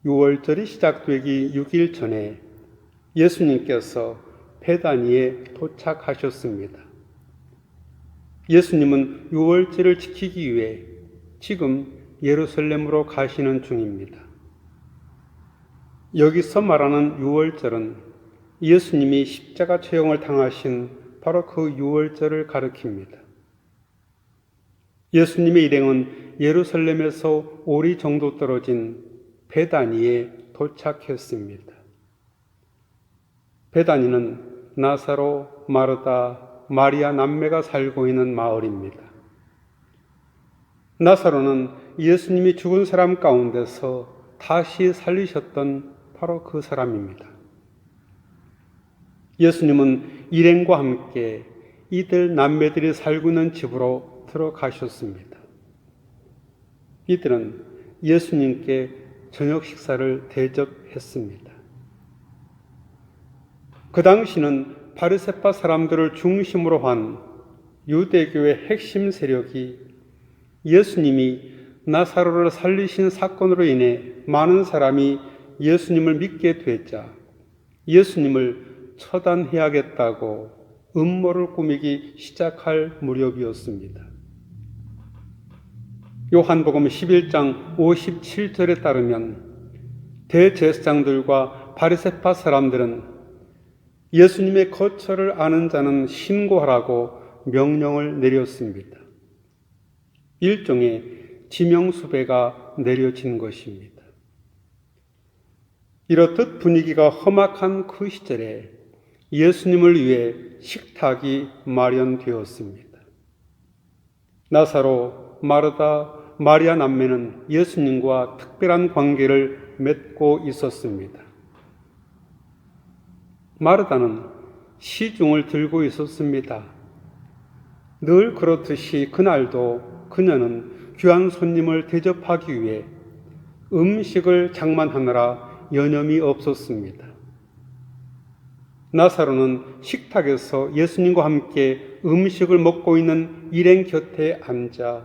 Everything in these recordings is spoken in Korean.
유월절이 시작되기 6일 전에 예수님께서 베다니에 도착하셨습니다. 예수님은 유월절을 지키기 위해 지금 예루살렘으로 가시는 중입니다. 여기서 말하는 유월절은 예수님이 십자가 처형을 당하신 바로 그 유월절을 가리킵니다. 예수님의 일행은 예루살렘에서 오리 정도 떨어진 베다니에 도착했습니다. 베다니는 나사로, 마르다, 마리아 남매가 살고 있는 마을입니다. 나사로는 예수님이 죽은 사람 가운데서 다시 살리셨던 바로 그 사람입니다. 예수님은 일행과 함께 이들 남매들이 살고 있는 집으로 들어가셨습니다. 이들은 예수님께 저녁 식사를 대접했습니다. 그 당시는 바리새파 사람들을 중심으로 한 유대교의 핵심 세력이 예수님이 나사로를 살리신 사건으로 인해 많은 사람이 예수님을 믿게 되자 예수님을 처단해야겠다고 음모를 꾸미기 시작할 무렵이었습니다. 요한복음 11장 57절에 따르면 대제사장들과 바리새파 사람들은 예수님의 거처를 아는 자는 신고하라고 명령을 내렸습니다. 일종의 지명수배가 내려진 것입니다. 이렇듯 분위기가 험악한 그 시절에 예수님을 위해 식탁이 마련되었습니다. 나사로, 마르다, 마리아 남매는 예수님과 특별한 관계를 맺고 있었습니다. 마르다는 시중을 들고 있었습니다. 늘 그렇듯이 그날도 그녀는 귀한 손님을 대접하기 위해 음식을 장만하느라 여념이 없었습니다. 나사로는 식탁에서 예수님과 함께 음식을 먹고 있는 일행 곁에 앉아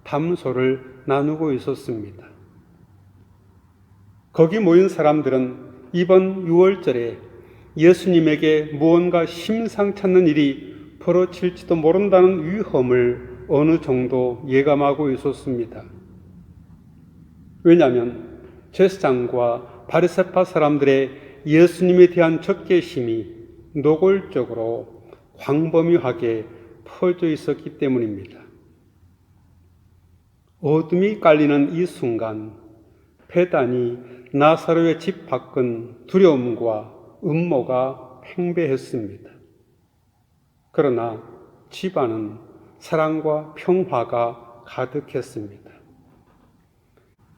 담소를 나누고 있었습니다. 거기 모인 사람들은 이번 유월절에 예수님에게 무언가 심상치 않는 일이 벌어질지도 모른다는 위험을 어느 정도 예감하고 있었습니다. 왜냐하면 제사장과 바리새파 사람들의 예수님에 대한 적개심이 노골적으로 광범위하게 퍼져 있었기 때문입니다. 어둠이 깔리는 이 순간 베다니 나사로의 집 밖은 두려움과 음모가 팽배했습니다. 그러나 집 안은 사랑과 평화가 가득했습니다.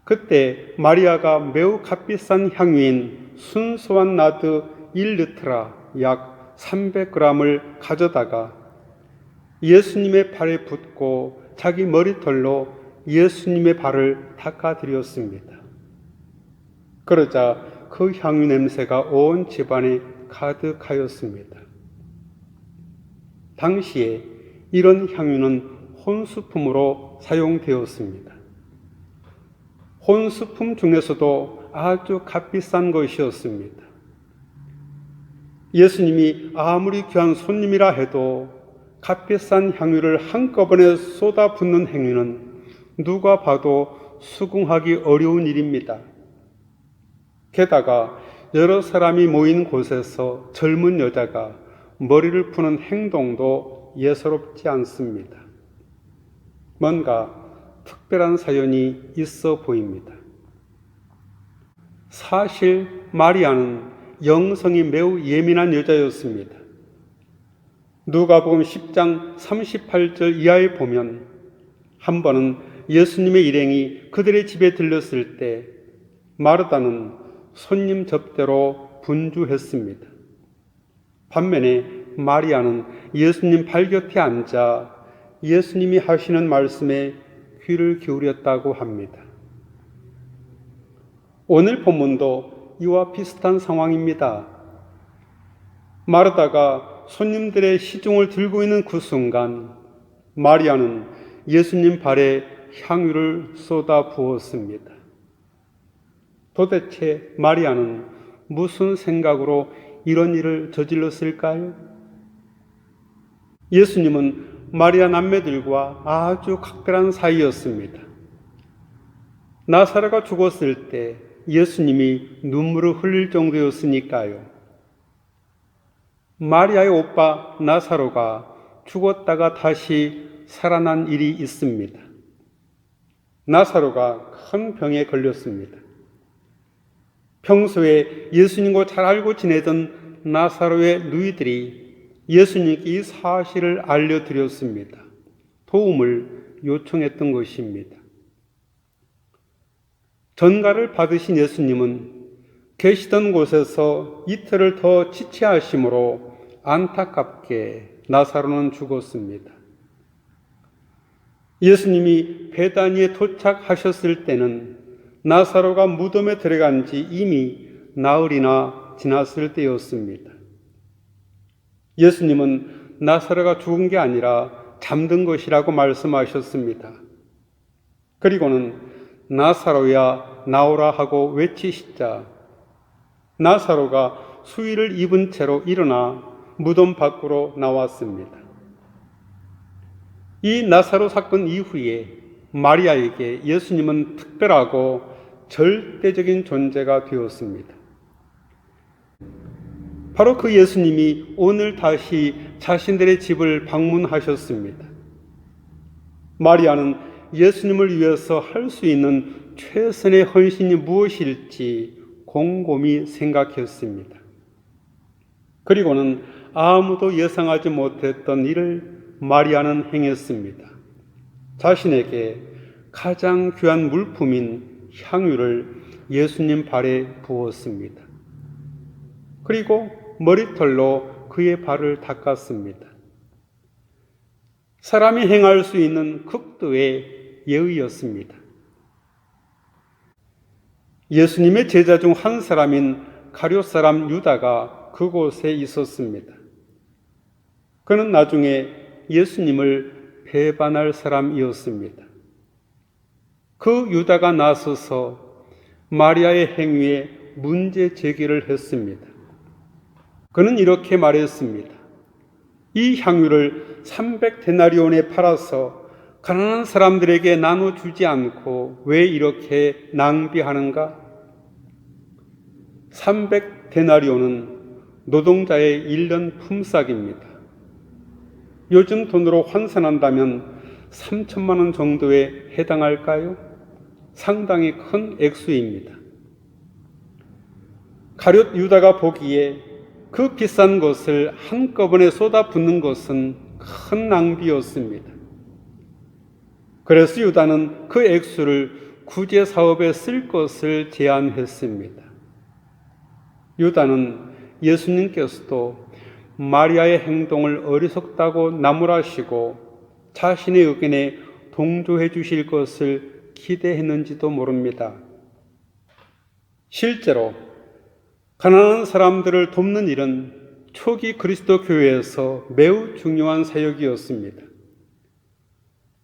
그때 마리아가 매우 값비싼 향유인 순수한 나드 1리트라 약 300g을 가져다가 예수님의 발에 붓고 자기 머리털로 예수님의 발을 닦아드렸습니다. 그러자 그 향유 냄새가 온 집안에 가득하였습니다. 당시에 이런 향유는 혼수품으로 사용되었습니다. 혼수품 중에서도 아주 값비싼 것이었습니다. 예수님이 아무리 귀한 손님이라 해도 값비싼 향유를 한꺼번에 쏟아붓는 행위는 누가 봐도 수긍하기 어려운 일입니다. 게다가 여러 사람이 모인 곳에서 젊은 여자가 머리를 푸는 행동도 예사롭지 않습니다. 뭔가 특별한 사연이 있어 보입니다. 사실 마리아는 영성이 매우 예민한 여자였습니다. 누가복음 10장 38절 이하에 보면 한 번은 예수님의 일행이 그들의 집에 들렸을 때 마르다는 손님 접대로 분주했습니다. 반면에 마리아는 예수님 발 곁에 앉아 예수님이 하시는 말씀에 귀를 기울였다고 합니다. 오늘 본문도 이와 비슷한 상황입니다. 마르다가 손님들의 시중을 들고 있는 그 순간 마리아는 예수님 발에 향유를 쏟아 부었습니다. 도대체 마리아는 무슨 생각으로 이런 일을 저질렀을까요? 예수님은 마리아 남매들과 아주 각별한 사이였습니다. 나사로가 죽었을 때 예수님이 눈물을 흘릴 정도였으니까요. 마리아의 오빠 나사로가 죽었다가 다시 살아난 일이 있습니다. 나사로가 큰 병에 걸렸습니다. 평소에 예수님과 잘 알고 지내던 나사로의 누이들이 예수님께 이 사실을 알려드렸습니다. 도움을 요청했던 것입니다. 전가를 받으신 예수님은 계시던 곳에서 이틀을 더 지체하심으로 안타깝게 나사로는 죽었습니다. 예수님이 베다니에 도착하셨을 때는 나사로가 무덤에 들어간 지 이미 나흘이나 지났을 때였습니다. 예수님은 나사로가 죽은 게 아니라 잠든 것이라고 말씀하셨습니다. 그리고는 나사로야 나오라 하고 외치시자 나사로가 수의를 입은 채로 일어나 무덤 밖으로 나왔습니다. 이 나사로 사건 이후에 마리아에게 예수님은 특별하고 절대적인 존재가 되었습니다. 바로 그 예수님이 오늘 다시 자신들의 집을 방문하셨습니다. 마리아는 예수님을 위해서 할 수 있는 최선의 헌신이 무엇일지 곰곰이 생각했습니다. 그리고는 아무도 예상하지 못했던 일을 마리아는 행했습니다. 자신에게 가장 귀한 물품인 향유를 예수님 발에 부었습니다. 그리고 머리털로 그의 발을 닦았습니다. 사람이 행할 수 있는 극도의 예의였습니다. 예수님의 제자 중 한 사람인 가룟 사람 유다가 그곳에 있었습니다. 그는 나중에 예수님을 배반할 사람이었습니다. 그 유다가 나서서 마리아의 행위에 문제 제기를 했습니다. 그는 이렇게 말했습니다. 이 향유를 300데나리온에 팔아서 가난한 사람들에게 나눠주지 않고 왜 이렇게 낭비하는가? 300데나리온은 노동자의 1년 품삯입니다. 요즘 돈으로 환산한다면 3천만 원 정도에 해당할까요? 상당히 큰 액수입니다. 가룟 유다가 보기에 그 비싼 것을 한꺼번에 쏟아붓는 것은 큰 낭비였습니다. 그래서 유다는 그 액수를 구제 사업에 쓸 것을 제안했습니다. 유다는 예수님께서도 마리아의 행동을 어리석다고 나무라시고 자신의 의견에 동조해 주실 것을 기대했는지도 모릅니다. 실제로 가난한 사람들을 돕는 일은 초기 그리스도 교회에서 매우 중요한 사역이었습니다.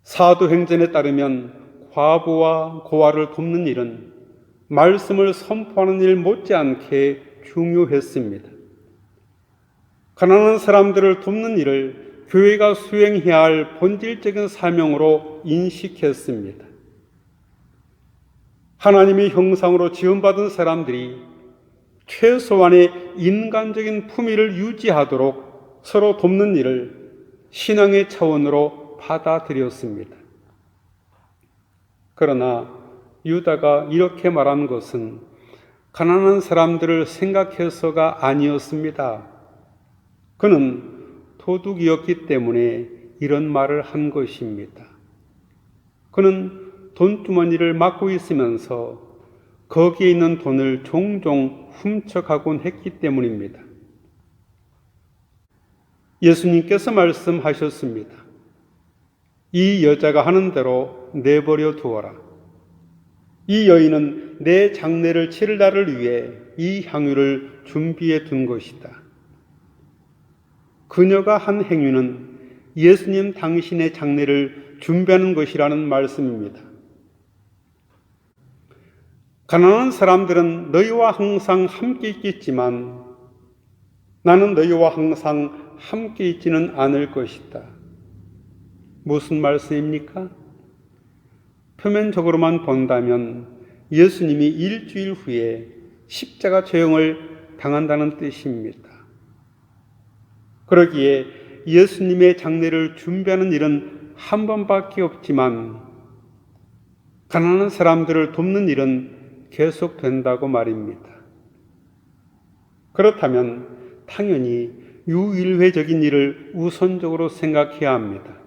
사도행전에 따르면 과부와 고아를 돕는 일은 말씀을 선포하는 일 못지않게 중요했습니다. 가난한 사람들을 돕는 일을 교회가 수행해야 할 본질적인 사명으로 인식했습니다. 하나님의 형상으로 지음받은 사람들이 최소한의 인간적인 품위를 유지하도록 서로 돕는 일을 신앙의 차원으로 받아들였습니다. 그러나 유다가 이렇게 말한 것은 가난한 사람들을 생각해서가 아니었습니다. 그는 도둑이었기 때문에 이런 말을 한 것입니다. 그는 돈주머니를 맡고 있으면서 거기에 있는 돈을 종종 훔쳐가곤 했기 때문입니다. 예수님께서 말씀하셨습니다. 이 여자가 하는 대로 내버려 두어라. 이 여인은 내 장례를 치를 날을 위해 이 향유를 준비해 둔 것이다. 그녀가 한 행위는 예수님 당신의 장례를 준비하는 것이라는 말씀입니다. 가난한 사람들은 너희와 항상 함께 있겠지만 나는 너희와 항상 함께 있지는 않을 것이다. 무슨 말씀입니까? 표면적으로만 본다면 예수님이 일주일 후에 십자가 처형을 당한다는 뜻입니다. 그러기에 예수님의 장례를 준비하는 일은 한 번밖에 없지만 가난한 사람들을 돕는 일은 계속된다고 말입니다. 그렇다면 당연히 유일회적인 일을 우선적으로 생각해야 합니다.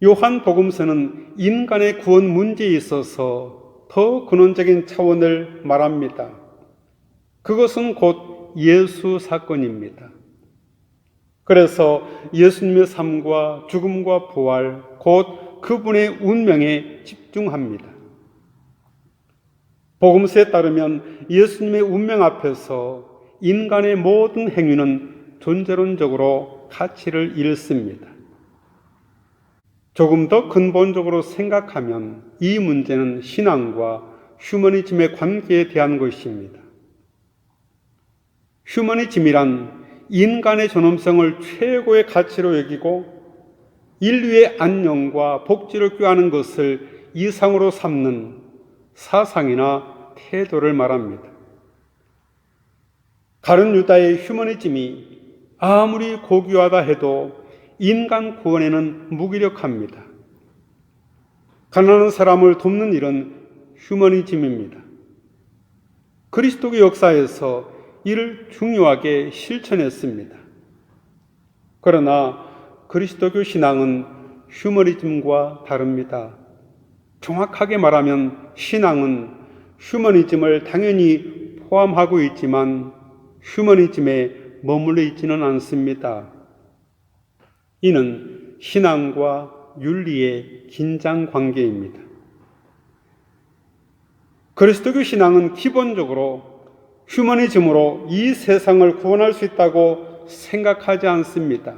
요한 복음서는 인간의 구원 문제에 있어서 더 근원적인 차원을 말합니다. 그것은 곧 예수 사건입니다. 그래서 예수님의 삶과 죽음과 부활, 곧 그분의 운명에 집중합니다. 복음서에 따르면 예수님의 운명 앞에서 인간의 모든 행위는 존재론적으로 가치를 잃습니다. 조금 더 근본적으로 생각하면 이 문제는 신앙과 휴머니즘의 관계에 대한 것입니다. 휴머니즘이란 인간의 존엄성을 최고의 가치로 여기고 인류의 안녕과 복지를 꾀하는 것을 이상으로 삼는 사상이나 태도를 말합니다. 가룟 유다의 휴머니즘이 아무리 고귀하다 해도 인간 구원에는 무기력합니다. 가난한 사람을 돕는 일은 휴머니즘입니다. 그리스도교 역사에서 이를 중요하게 실천했습니다. 그러나 그리스도교 신앙은 휴머니즘과 다릅니다. 정확하게 말하면 신앙은 휴머니즘을 당연히 포함하고 있지만 휴머니즘에 머물러 있지는 않습니다. 이는 신앙과 윤리의 긴장 관계입니다. 그리스도교 신앙은 기본적으로 휴머니즘으로 이 세상을 구원할 수 있다고 생각하지 않습니다.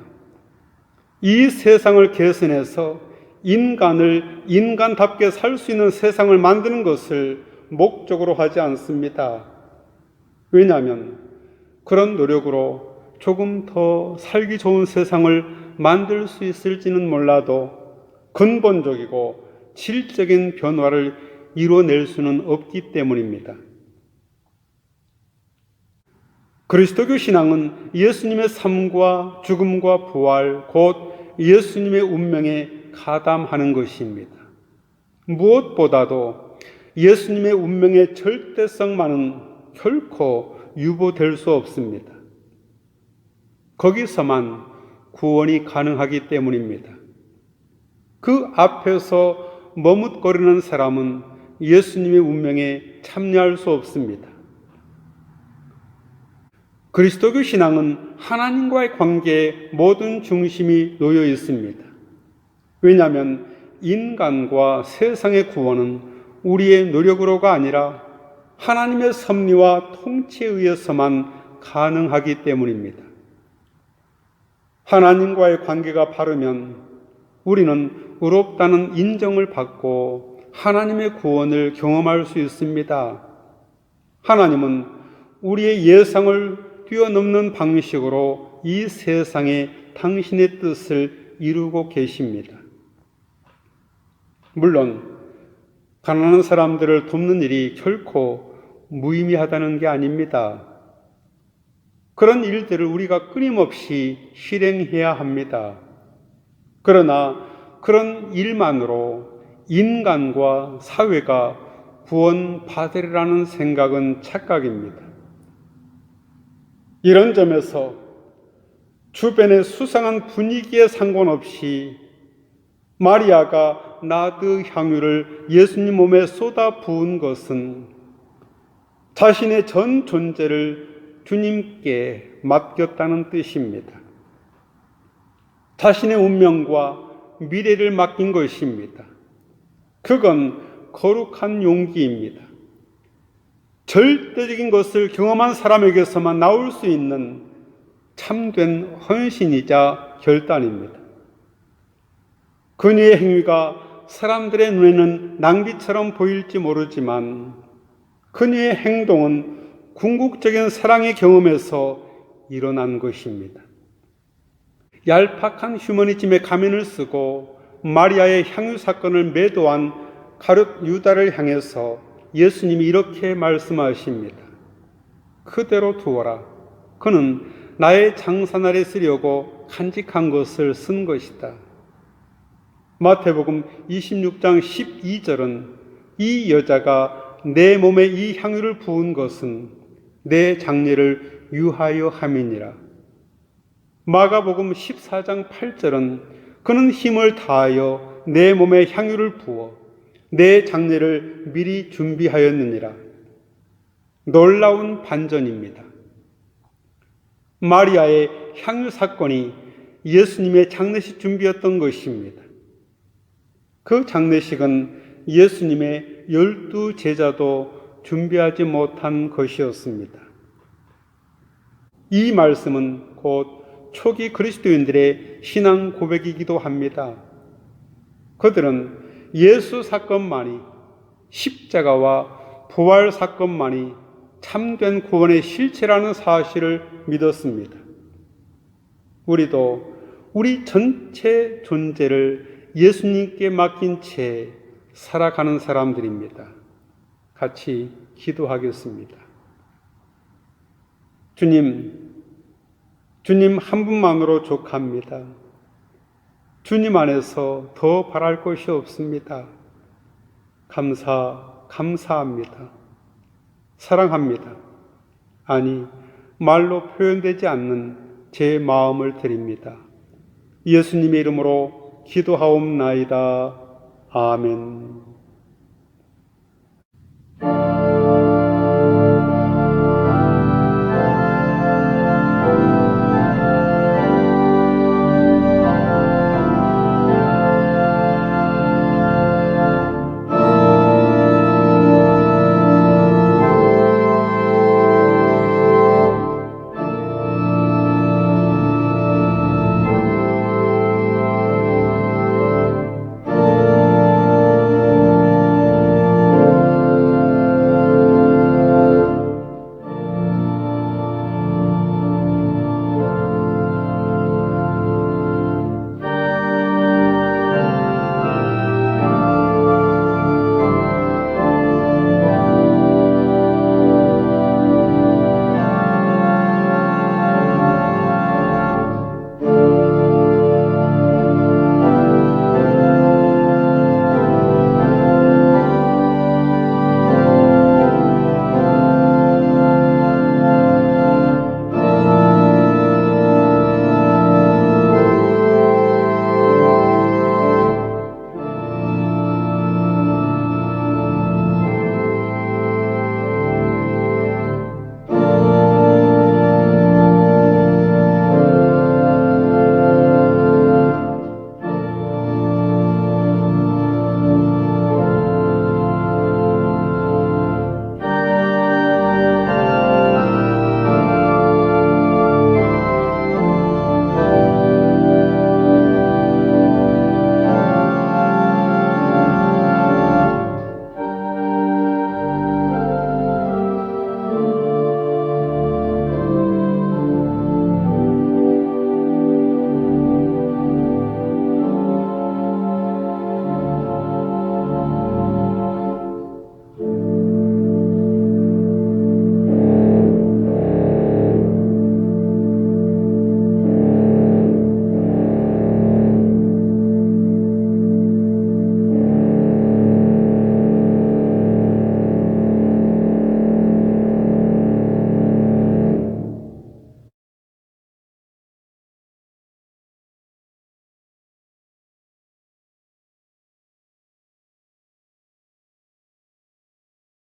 이 세상을 개선해서 인간을 인간답게 살 수 있는 세상을 만드는 것을 목적으로 하지 않습니다. 왜냐하면 그런 노력으로 조금 더 살기 좋은 세상을 만들 수 있을지는 몰라도 근본적이고 질적인 변화를 이루어낼 수는 없기 때문입니다. 그리스도교 신앙은 예수님의 삶과 죽음과 부활, 곧 예수님의 운명에 가담하는 것입니다. 무엇보다도 예수님의 운명의 절대성만은 결코 유보될 수 없습니다. 거기서만 구원이 가능하기 때문입니다. 그 앞에서 머뭇거리는 사람은 예수님의 운명에 참여할 수 없습니다. 그리스도교 신앙은 하나님과의 관계에 모든 중심이 놓여 있습니다. 왜냐하면 인간과 세상의 구원은 우리의 노력으로가 아니라 하나님의 섭리와 통치에 의해서만 가능하기 때문입니다. 하나님과의 관계가 바르면 우리는 의롭다는 인정을 받고 하나님의 구원을 경험할 수 있습니다. 하나님은 우리의 예상을 뛰어넘는 방식으로 이 세상에 당신의 뜻을 이루고 계십니다. 물론 가난한 사람들을 돕는 일이 결코 무의미하다는 게 아닙니다. 그런 일들을 우리가 끊임없이 실행해야 합니다. 그러나 그런 일만으로 인간과 사회가 구원받으리라는 생각은 착각입니다. 이런 점에서 주변의 수상한 분위기에 상관없이 마리아가 나드 향유를 예수님 몸에 쏟아 부은 것은 자신의 전 존재를 주님께 맡겼다는 뜻입니다. 자신의 운명과 미래를 맡긴 것입니다. 그건 거룩한 용기입니다. 절대적인 것을 경험한 사람에게서만 나올 수 있는 참된 헌신이자 결단입니다. 그녀의 행위가 사람들의 눈에는 낭비처럼 보일지 모르지만 그녀의 행동은 궁극적인 사랑의 경험에서 일어난 것입니다. 얄팍한 휴머니즘의 가면을 쓰고 마리아의 향유 사건을 매도한 가룟 유다를 향해서 예수님이 이렇게 말씀하십니다. 그대로 두어라. 그는 나의 장사날에 쓰려고 간직한 것을 쓴 것이다. 마태복음 26장 12절은 이 여자가 내 몸에 이 향유를 부은 것은 내 장례를 유하여 함이니라. 마가복음 14장 8절은 그는 힘을 다하여 내 몸에 향유를 부어 내 장례를 미리 준비하였느니라. 놀라운 반전입니다. 마리아의 향유 사건이 예수님의 장례식 준비였던 것입니다. 그 장례식은 예수님의 12 제자도 준비하지 못한 것이었습니다. 이 말씀은 곧 초기 그리스도인들의 신앙 고백이기도 합니다. 그들은 예수 사건만이, 십자가와 부활 사건만이 참된 구원의 실체라는 사실을 믿었습니다. 우리도 우리 전체 존재를 예수님께 맡긴 채 살아가는 사람들입니다. 같이 기도하겠습니다. 주님 한 분만으로 족합니다. 주님 안에서 더 바랄 것이 없습니다. 감사합니다. 사랑합니다. 아니, 말로 표현되지 않는 제 마음을 드립니다. 예수님의 이름으로 기도하옵나이다. 아멘.